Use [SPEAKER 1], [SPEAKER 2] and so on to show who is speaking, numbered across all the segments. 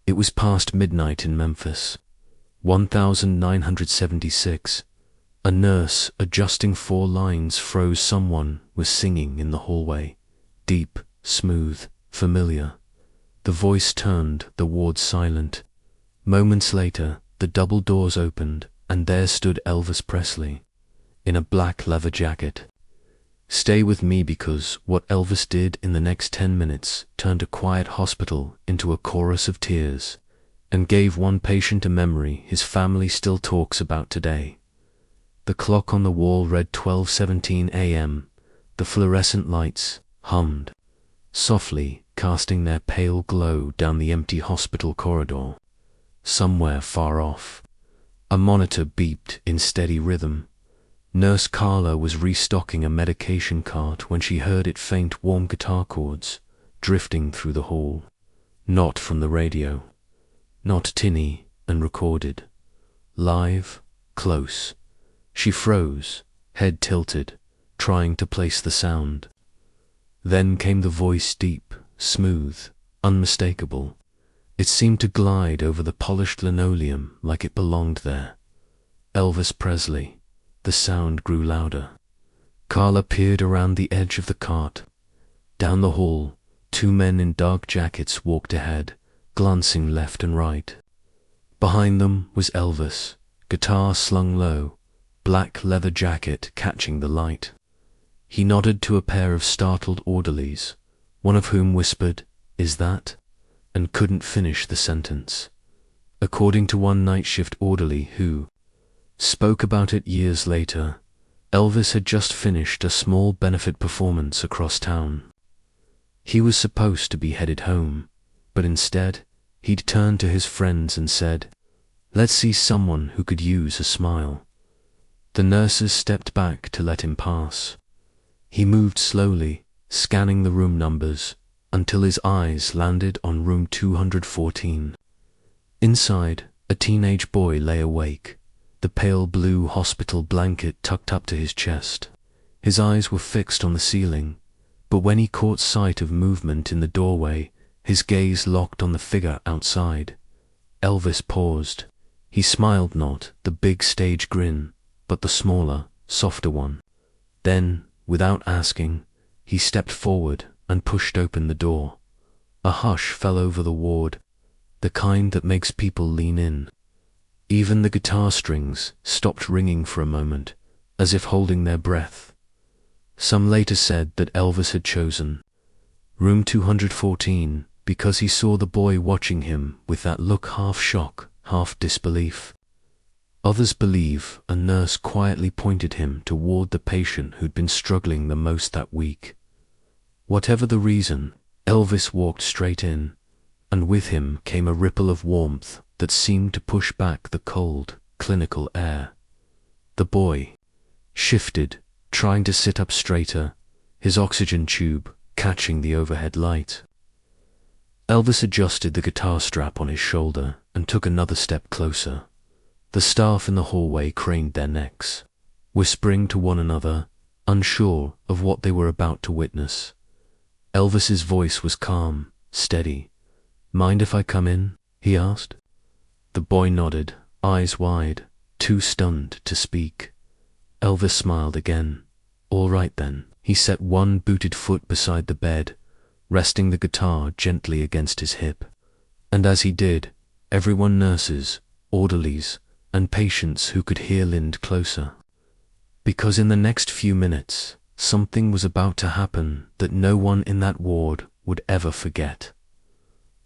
[SPEAKER 1] It was past midnight in Memphis. 1976. A nurse adjusting 4 lines froze. Someone was singing in the hallway. Deep, smooth, familiar. The voice turned the ward silent. Moments later, the double doors opened, and there stood Elvis Presley, in a black leather jacket. Stay with me, because what Elvis did in the next 10 minutes turned a quiet hospital into a chorus of tears, and gave one patient a memory his family still talks about today. The clock on the wall read 12:17 a.m. The fluorescent lights hummed softly, casting their pale glow down the empty hospital corridor. Somewhere far off, a monitor beeped in steady rhythm. Nurse Carla was restocking a medication cart when she heard it faint warm guitar chords drifting through the hall. Not from the radio. Not tinny and recorded. Live, close. She froze, head tilted, trying to place the sound. Then came the voice, deep, smooth, unmistakable. It seemed to glide over the polished linoleum like it belonged there. Elvis Presley. The sound grew louder. Carla peered around the edge of the cart. Down the hall, 2 men in dark jackets walked ahead, glancing left and right. Behind them was Elvis, guitar slung low, black leather jacket catching the light. He nodded to a pair of startled orderlies, one of whom whispered, "Is that?" and couldn't finish the sentence. According to one night shift orderly who spoke about it years later, Elvis had just finished a small benefit performance across town. He was supposed to be headed home, but instead he'd turned to his friends and said, "Let's see someone who could use a smile." The nurses stepped back to let him pass. He moved slowly, scanning the room numbers, until his eyes landed on room 214. Inside, a teenage boy lay awake, the pale blue hospital blanket tucked up to his chest. His eyes were fixed on the ceiling, but when he caught sight of movement in the doorway, his gaze locked on the figure outside. Elvis paused. He smiled, not the big stage grin, but the smaller, softer one. Then, without asking, he stepped forward and pushed open the door. A hush fell over the ward, the kind that makes people lean in. Even the guitar strings stopped ringing for a moment, as if holding their breath. Some later said that Elvis had chosen room 214 because he saw the boy watching him with that look, half shock, half disbelief. Others believe a nurse quietly pointed him toward the patient who'd been struggling the most that week. Whatever the reason, Elvis walked straight in, and with him came a ripple of warmth that seemed to push back the cold, clinical air. The boy shifted, trying to sit up straighter, his oxygen tube catching the overhead light. Elvis adjusted the guitar strap on his shoulder and took another step closer. The staff in the hallway craned their necks, whispering to one another, unsure of what they were about to witness. Elvis's voice was calm, steady. "Mind if I come in?" he asked. The boy nodded, eyes wide, too stunned to speak. Elvis smiled again. "All right then." He set one booted foot beside the bed, resting the guitar gently against his hip. And as he did, everyone, nurses, orderlies, and patients who could hear, leaned closer. Because in the next few minutes, something was about to happen that no one in that ward would ever forget.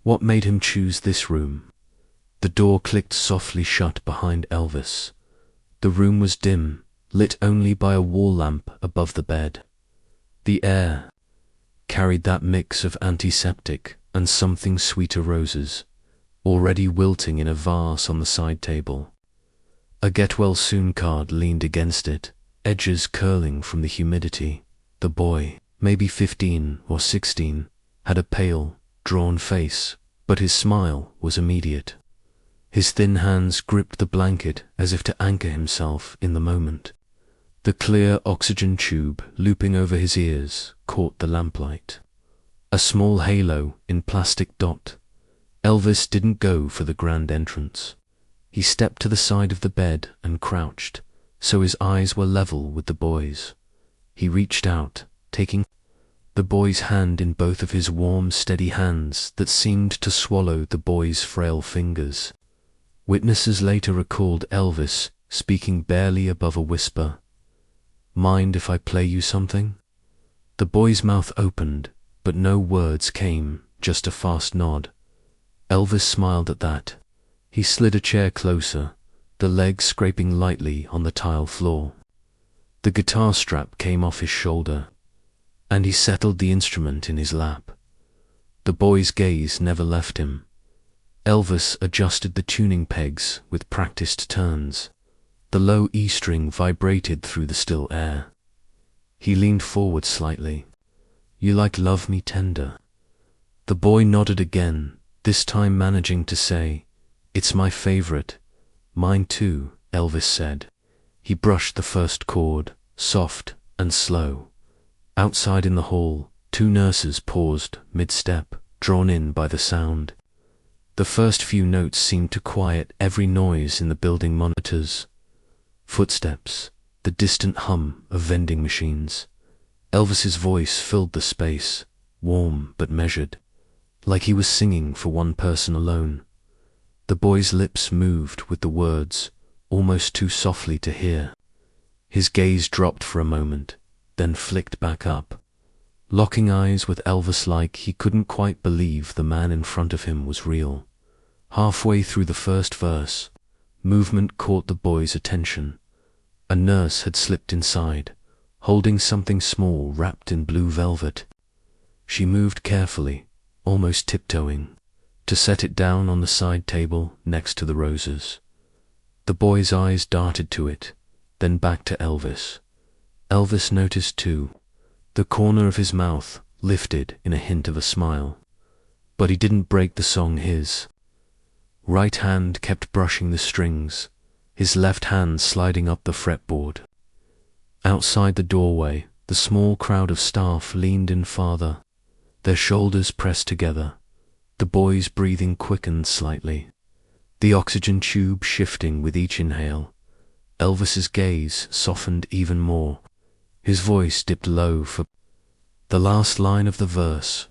[SPEAKER 1] What made him choose this room? The door clicked softly shut behind Elvis. The room was dim, lit only by a wall lamp above the bed. The air carried that mix of antiseptic and something sweeter roses, already wilting in a vase on the side table. A get-well-soon card leaned against it, edges curling from the humidity. The boy, maybe 15 or 16, had a pale, drawn face, but his smile was immediate. His thin hands gripped the blanket as if to anchor himself in the moment. The clear oxygen tube looping over his ears caught the lamplight. A small halo in plastic dot. Elvis didn't go for the grand entrance. He stepped to the side of the bed and crouched, so his eyes were level with the boy's. He reached out, taking the boy's hand in both of his warm, steady hands that seemed to swallow the boy's frail fingers. Witnesses later recalled Elvis speaking barely above a whisper. "Mind if I play you something?" The boy's mouth opened, but no words came, just a fast nod. Elvis smiled at that. He slid a chair closer, the leg scraping lightly on the tile floor. The guitar strap came off his shoulder, and he settled the instrument in his lap. The boy's gaze never left him. Elvis adjusted the tuning pegs with practiced turns. The low E string vibrated through the still air. He leaned forward slightly. "You like Love Me Tender?" The boy nodded again, this time managing to say, "It's my favorite." "Mine too," Elvis said. He brushed the first chord, soft and slow. Outside in the hall, two nurses paused mid-step, drawn in by the sound. The first few notes seemed to quiet every noise in the building monitors. Footsteps, the distant hum of vending machines. Elvis's voice filled the space, warm but measured, like he was singing for one person alone. The boy's lips moved with the words, almost too softly to hear. His gaze dropped for a moment, then flicked back up, locking eyes with Elvis like he couldn't quite believe the man in front of him was real. Halfway through the first verse, movement caught the boy's attention. A nurse had slipped inside, holding something small wrapped in blue velvet. She moved carefully, almost tiptoeing, to set it down on the side table next to the roses. The boy's eyes darted to it, then back to Elvis. Elvis noticed too. The corner of his mouth lifted in a hint of a smile. But he didn't break the song his right hand kept brushing the strings, his left hand sliding up the fretboard. Outside the doorway, the small crowd of staff leaned in farther, their shoulders pressed together. The boy's breathing quickened slightly, the oxygen tube shifting with each inhale. Elvis's gaze softened even more. His voice dipped low for the last line of the verse,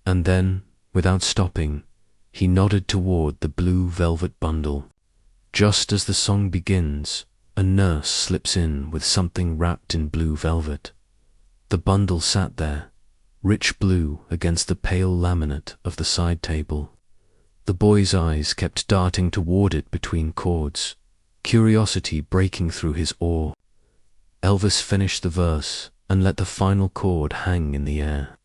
[SPEAKER 1] and then, without stopping, he nodded toward the blue velvet bundle. Just as the song begins, a nurse slips in with something wrapped in blue velvet. The bundle sat there, rich blue against the pale laminate of the side table. The boy's eyes kept darting toward it between chords, curiosity breaking through his awe. Elvis finished the verse and let the final chord hang in the air.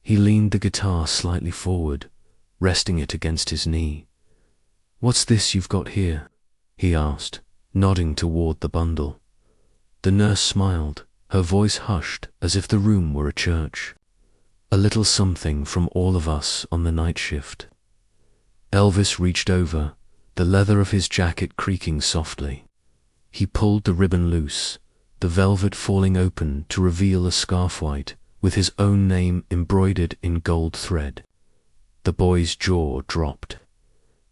[SPEAKER 1] He leaned the guitar slightly forward, resting it against his knee. "What's this you've got here?" he asked, nodding toward the bundle. The nurse smiled, her voice hushed as if the room were a church. "A little something from all of us on the night shift." Elvis reached over, the leather of his jacket creaking softly. He pulled the ribbon loose, the velvet falling open to reveal a scarf white with his own name embroidered in gold thread. The boy's jaw dropped.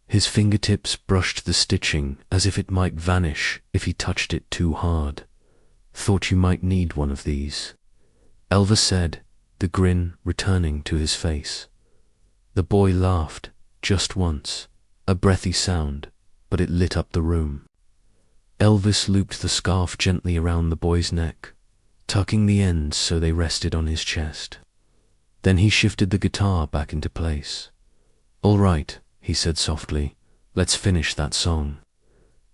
[SPEAKER 1] His fingertips brushed the stitching as if it might vanish if he touched it too hard. "Thought you might need one of these," Elvis said, the grin returning to his face. The boy laughed, just once, a breathy sound, but it lit up the room. Elvis looped the scarf gently around the boy's neck, tucking the ends so they rested on his chest. Then he shifted the guitar back into place. "All right," he said softly, "let's finish that song."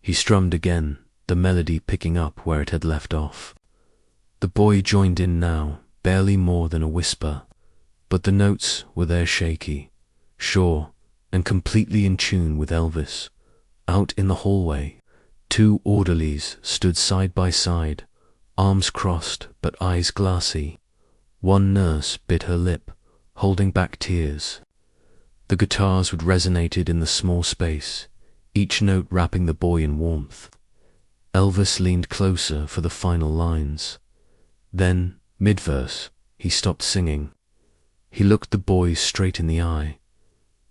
[SPEAKER 1] He strummed again, the melody picking up where it had left off. The boy joined in now, barely more than a whisper, but the notes were there shaky, sure, and completely in tune with Elvis. Out in the hallway, two orderlies stood side by side, arms crossed but eyes glassy. One nurse bit her lip, holding back tears. The guitars had resonated in the small space, each note wrapping the boy in warmth. Elvis leaned closer for the final lines. Then, mid-verse, he stopped singing. He looked the boy straight in the eye.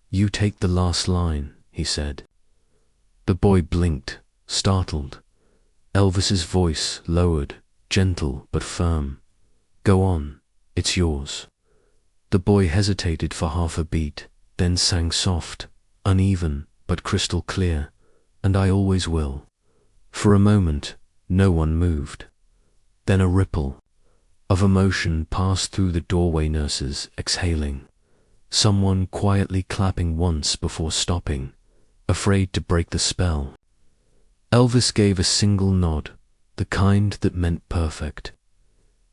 [SPEAKER 1] "You take the last line," he said. The boy blinked, startled. Elvis's voice lowered, gentle but firm. "Go on, it's yours." The boy hesitated for half a beat, then sang soft, uneven but crystal clear, "And I always will." For a moment, no one moved. Then a ripple of emotion passed through the doorway nurses, exhaling. Someone quietly clapping once before stopping, afraid to break the spell. Elvis gave a single nod, the kind that meant perfect.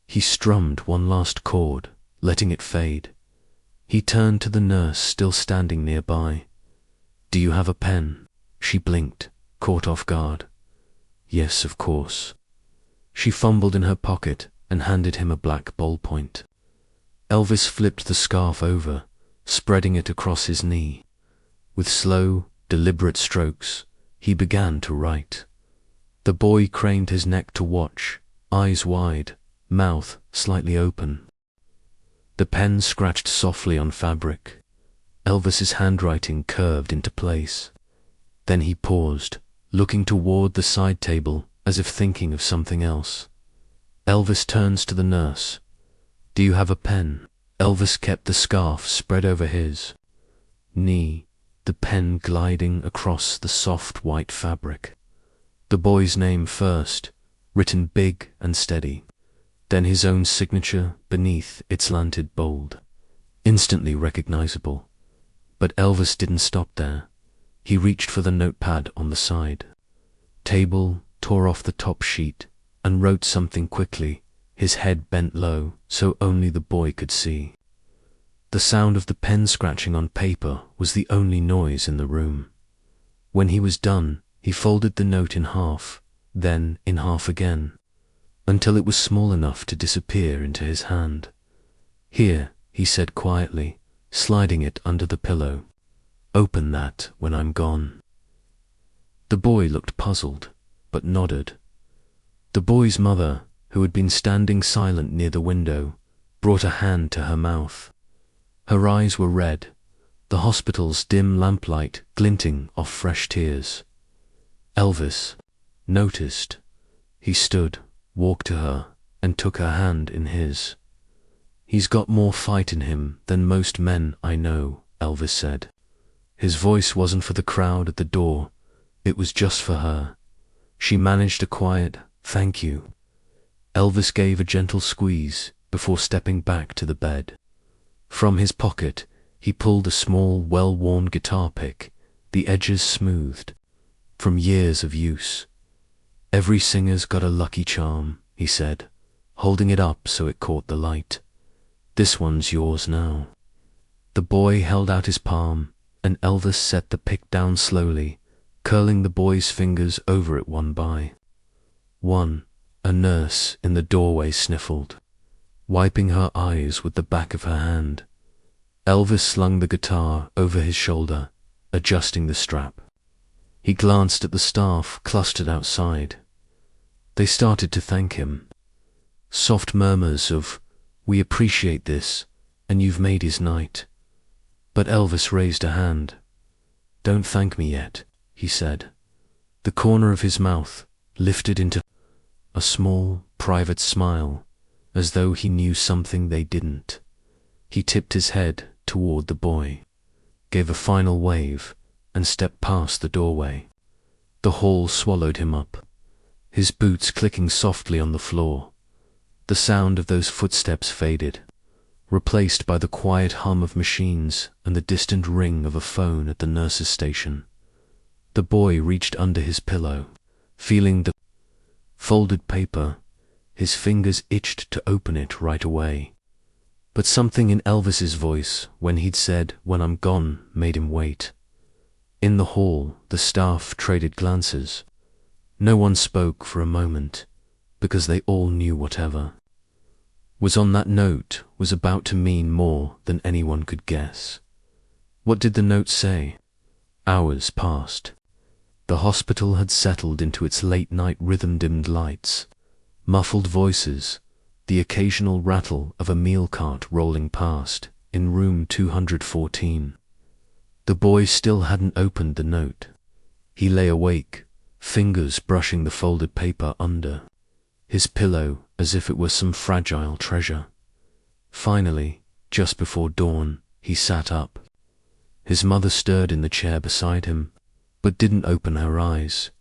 [SPEAKER 1] He strummed one last chord, letting it fade. He turned to the nurse still standing nearby. "Do you have a pen?" She blinked, caught off guard. "Yes, of course." She fumbled in her pocket and handed him a black ballpoint. Elvis flipped the scarf over, spreading it across his knee. With slow, deliberate strokes, he began to write. The boy craned his neck to watch, eyes wide, mouth slightly open. The pen scratched softly on fabric. Elvis's handwriting curved into place. Then he paused, looking toward the side table as if thinking of something else. Elvis turns to the nurse. "Do you have a pen?" Elvis kept the scarf spread over his knee, the pen gliding across the soft white fabric. The boy's name first, written big and steady, then his own signature beneath it slanted bold, instantly recognizable. But Elvis didn't stop there. He reached for the notepad on the side table, tore off the top sheet, and wrote something quickly, his head bent low so only the boy could see. The sound of the pen scratching on paper was the only noise in the room. When he was done, he folded the note in half, then in half again, until it was small enough to disappear into his hand. "Here," he said quietly, sliding it under the pillow. "Open that when I'm gone." The boy looked puzzled, but nodded. The boy's mother, who had been standing silent near the window, brought a hand to her mouth. Her eyes were red, the hospital's dim lamplight glinting off fresh tears. Elvis noticed. He stood, walked to her, and took her hand in his. "He's got more fight in him than most men I know," Elvis said. His voice wasn't for the crowd at the door, it was just for her. She managed a quiet, "Thank you." Elvis gave a gentle squeeze before stepping back to the bed. From his pocket, he pulled a small, well-worn guitar pick, the edges smoothed, from years of use. "Every singer's got a lucky charm," he said, holding it up so it caught the light. "This one's yours now." The boy held out his palm, and Elvis set the pick down slowly, curling the boy's fingers over it one by one. A nurse in the doorway sniffled, wiping her eyes with the back of her hand. Elvis slung the guitar over his shoulder, adjusting the strap. He glanced at the staff clustered outside. They started to thank him. Soft murmurs of, "We appreciate this, and you've made his night." But Elvis raised a hand. "Don't thank me yet," he said. The corner of his mouth lifted into a small, private smile, as though he knew something they didn't. He tipped his head toward the boy, gave a final wave, and stepped past the doorway. The hall swallowed him up, his boots clicking softly on the floor. The sound of those footsteps faded, replaced by the quiet hum of machines and the distant ring of a phone at the nurse's station. The boy reached under his pillow, feeling the folded paper. His fingers itched to open it right away. But something in Elvis's voice, when he'd said, "When I'm gone," made him wait. In the hall, the staff traded glances. No one spoke for a moment, because they all knew whatever was on that note was about to mean more than anyone could guess. What did the note say? Hours passed. The hospital had settled into its late-night rhythm-dimmed lights, muffled voices, the occasional rattle of a meal cart rolling past in room 214. The boy still hadn't opened the note. He lay awake, fingers brushing the folded paper under his pillow as if it were some fragile treasure. Finally, just before dawn, he sat up. His mother stirred in the chair beside him, but didn't open her eyes.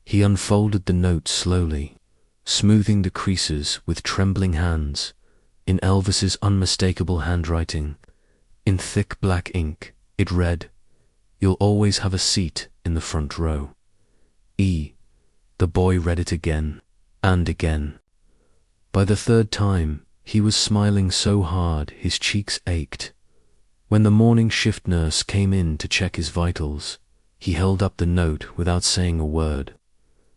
[SPEAKER 1] He unfolded the note slowly, smoothing the creases with trembling hands. In Elvis's unmistakable handwriting, in thick black ink, it read, "You'll always have a seat in the front row. E." The boy read it again and again. By the third time, he was smiling so hard his cheeks ached. When the morning shift nurse came in to check his vitals, he held up the note without saying a word.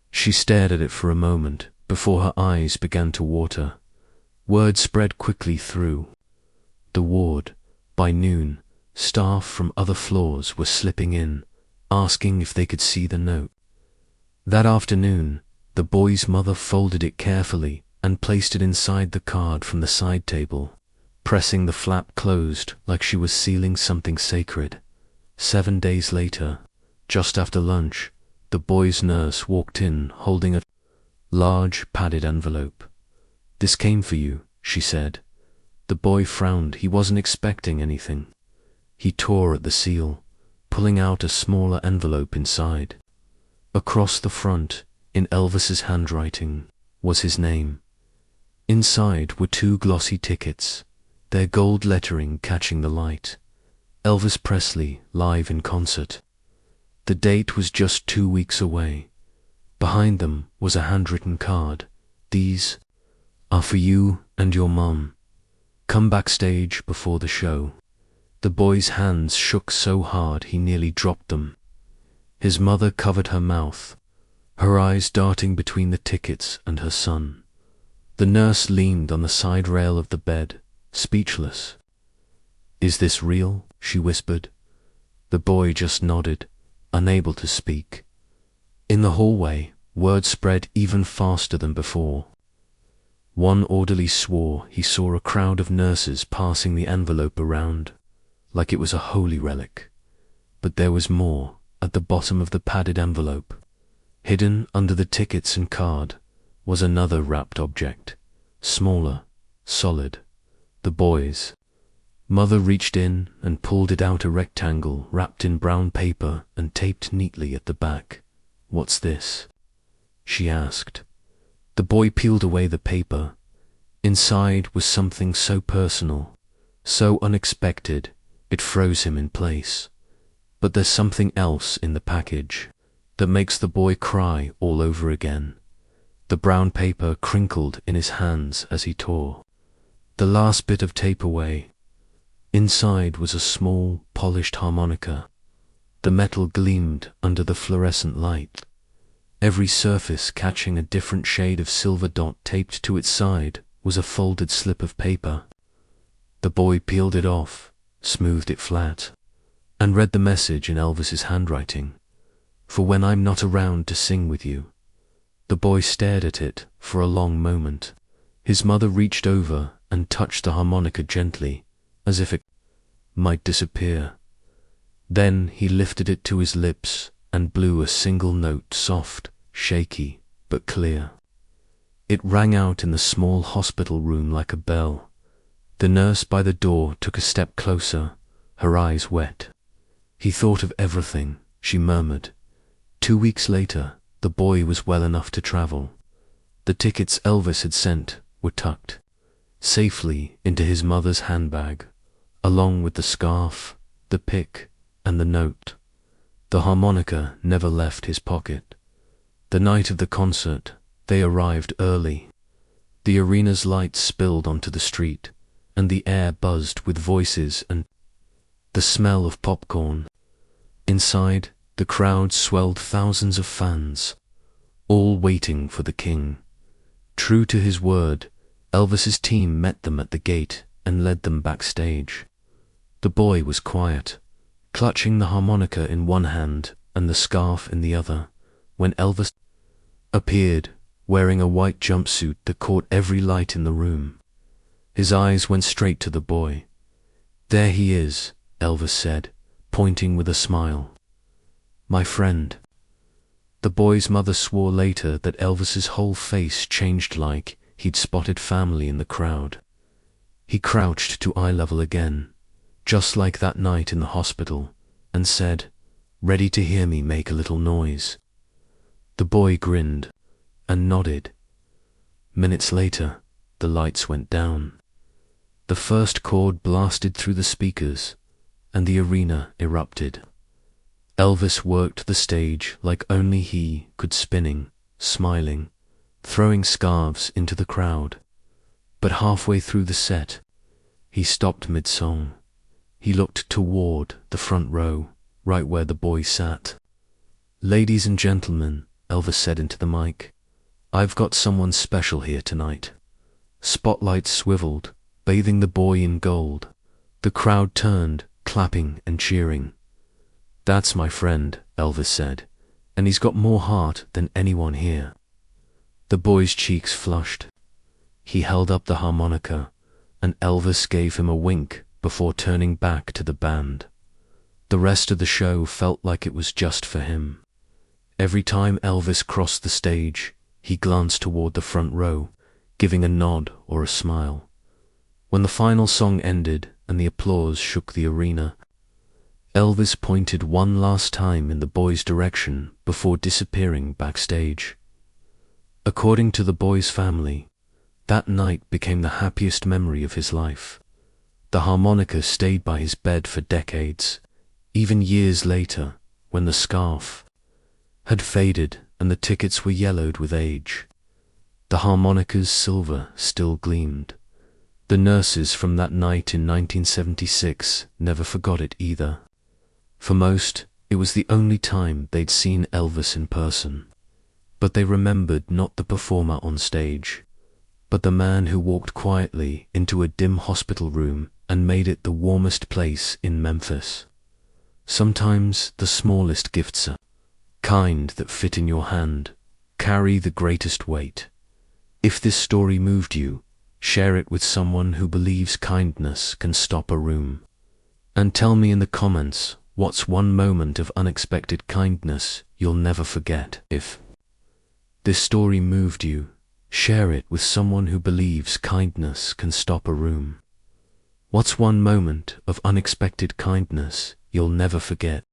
[SPEAKER 1] She stared at it for a moment before her eyes began to water. Word spread quickly through the ward. By noon, staff from other floors were slipping in, asking if they could see the note. That afternoon, the boy's mother folded it carefully and placed it inside the card from the side table, pressing the flap closed like she was sealing something sacred. 7 days later, just after lunch, the boy's nurse walked in holding a large padded envelope. "This came for you," she said. The boy frowned. He wasn't expecting anything. He tore at the seal, pulling out a smaller envelope inside. Across the front, in Elvis's handwriting, was his name. Inside were 2 glossy tickets, their gold lettering catching the light. Elvis Presley live in concert. The date was just 2 weeks away. Behind them was a handwritten card. "These are for you and your mom. Come backstage before the show." The boy's hands shook so hard he nearly dropped them. His mother covered her mouth, her eyes darting between the tickets and her son. The nurse leaned on the side rail of the bed, speechless. "Is this real?" she whispered. The boy just nodded, unable to speak. In the hallway, word spread even faster than before. One orderly swore he saw a crowd of nurses passing the envelope around, like it was a holy relic. But there was more. At the bottom of the padded envelope, hidden under the tickets and card, was another wrapped object, smaller, solid. The boy's mother reached in and pulled it out, a rectangle wrapped in brown paper and taped neatly at the back. "What's this?" she asked. The boy peeled away the paper. Inside was something so personal, so unexpected, it froze him in place. But there's something else in the package that makes the boy cry all over again. The brown paper crinkled in his hands as he tore the last bit of tape away. Inside was a small, polished harmonica. The metal gleamed under the fluorescent light, every surface catching a different shade of silver dot. Taped to its side was a folded slip of paper. The boy peeled it off, smoothed it flat, and read the message in Elvis's handwriting. "For when I'm not around to sing with you." The boy stared at it for a long moment. His mother reached over and touched the harmonica gently, as if it might disappear. Then he lifted it to his lips and blew a single note, soft, shaky, but clear. It rang out in the small hospital room like a bell. The nurse by the door took a step closer, her eyes wet. "He thought of everything," she murmured. 2 weeks later, the boy was well enough to travel. The tickets Elvis had sent were tucked safely into his mother's handbag, along with the scarf, the pick, and the note. The harmonica never left his pocket. The night of the concert, they arrived early. The arena's lights spilled onto the street, and the air buzzed with voices and the smell of popcorn. Inside, the crowd swelled, thousands of fans, all waiting for the king. True to his word, Elvis's team met them at the gate and led them backstage. The boy was quiet, clutching the harmonica in one hand and the scarf in the other, when Elvis appeared, wearing a white jumpsuit that caught every light in the room. His eyes went straight to the boy. "There he is," Elvis said, pointing with a smile. My friend. The boy's mother swore later that Elvis's whole face changed, like he'd spotted family in the crowd. He crouched to eye level again, just like that night in the hospital, and said, "Ready to hear me make a little noise?" The boy grinned and nodded. Minutes later, the lights went down. The first chord blasted through the speakers, and the arena erupted. Elvis worked the stage like only he could, spinning, smiling, throwing scarves into the crowd. But halfway through the set, he stopped mid-song. He looked toward the front row, right where the boy sat. "Ladies and gentlemen," Elvis said into the mic, "I've got someone special here tonight." Spotlights swiveled, bathing the boy in gold. The crowd turned, clapping and cheering. "That's my friend," Elvis said, "and he's got more heart than anyone here." The boy's cheeks flushed. He held up the harmonica, and Elvis gave him a wink before turning back to the band. The rest of the show felt like it was just for him. Every time Elvis crossed the stage, he glanced toward the front row, giving a nod or a smile. When the final song ended and the applause shook the arena, Elvis pointed one last time in the boy's direction before disappearing backstage. According to the boy's family, that night became the happiest memory of his life. The harmonica stayed by his bed for decades, even years later, when the scarf had faded and the tickets were yellowed with age. The harmonica's silver still gleamed. The nurses from that night in 1976 never forgot it either. For most, it was the only time they'd seen Elvis in person. But they remembered not the performer on stage, but the man who walked quietly into a dim hospital room and made it the warmest place in Memphis. Sometimes the smallest gifts, kind that fit in your hand, carry the greatest weight. If this story moved you, share it with someone who believes kindness can stop a room. And tell me in the comments, what's one moment of unexpected kindness you'll never forget? If this story moved you, share it with someone who believes kindness can stop a room. What's one moment of unexpected kindness you'll never forget?